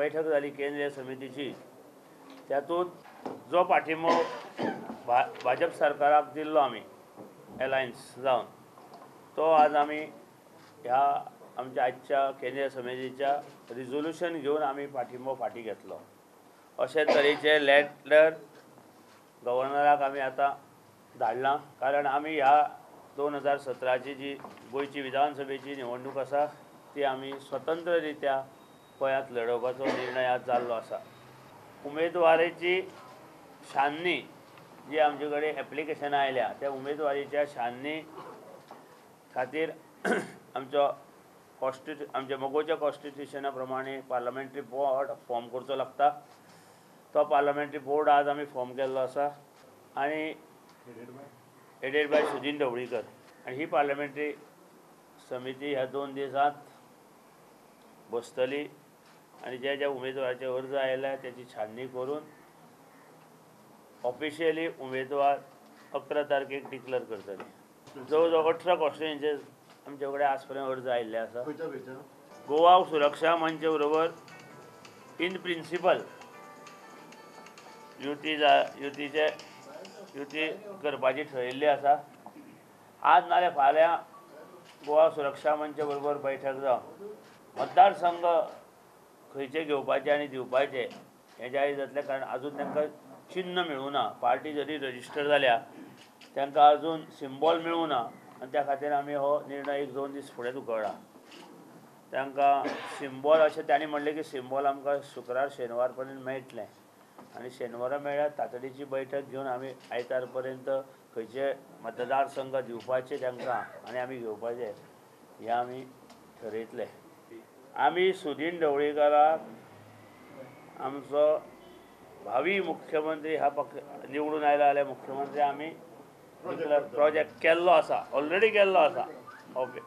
बैठक झाली केंद्रीय समितीची, त्यातून जो पाठिंबो भाजप सरकाराक दिल्लो आमी अलायन्स जावन, तो आज आमी ह्या आमच्या आजच्या केंद्रीय समितीच्या रिझोल्युशन घेवन आमी पाठिंबो फाटीं घेतलो. अशे तरेचे लेटर गव्हर्नराक आमी आतां धाडलां, कारण आमी ह्या 2017ची जी गोंयची विधानसभेची निवडणूक आसा ती आमी स्वतंत्र रित्या गोंयांत लडोवपाचो निर्णय आज जाल्लो आसा. उमेदवारीची छाननी जी आमचे कडेन एप्लिकेशनां आयल्या त्या उमेदवारीच्या छाननी खातीर आमच्या मोगोच्या कॉन्स्टिट्युशना प्रमाणे पार्लमेंटरी बोर्ड फॉर्म करचो लागता. तो पार्लमेंटरी बोर्ड आज आमी फॉर्म केल्लो आसा आनी हेडेड बाय सुदीन ढवळीकर. आनी ही पार्लमेंटरी समिती ह्या 2 दिसांत बसतली आनी ज्या उमेदवाराचे अर्ज आयल्या त्याची छाननी करून ऑफिशियली उमेदवार 11 तारखेक डिक्लेअर करतले. जवळ जवळ 18 कॉन्स्टिट्युएन्सीज आमचे कडेन आज पर्यंत अर्ज आयिल्ले आसा. गोवा सुरक्षा मंच बरोबर इन प्रिंसिपल युती करपाची ठरयिल्ली आसा. आज नाल्यार फाल्यां गोवा सुरक्षा मंच बरोबर बैठक जावन मतदारसंघ खंयचे घेवपाचे आनी दिवपाचे हें जाहीर जातलें, कारण आजून तांकां चिन्ह मेळूं ना. पार्टी जरी रजिस्टर जाल्या तांकां आजून सिम्बॉल मेळूं ना आनी त्या खातीर आमी हो निर्णय 1-2 दीस फुडें धुकळ्ळा. तांकां सिम्बॉल अशें तांणी म्हणलें की सिम्बॉल आमकां शुक्रार शेनवार पर्यंत मेळटलें आनी शेनवारा मेळ्ळ्यार तातडीची बैठक घेवन आमी आयतार पर्यंत खंयचे मतदारसंघ दिवपाचे तांकां आनी आमी घेवपाचे हें आमी ठरयतले. आमी सुदीन ढवळीकराक आमचो भावी मुख्यमंत्री निवडून आयला जाल्यार मुख्यमंत्री आमी प्रोजेक्ट केल्लो आसा, ऑलरेडी केल्लो आसा. ओके.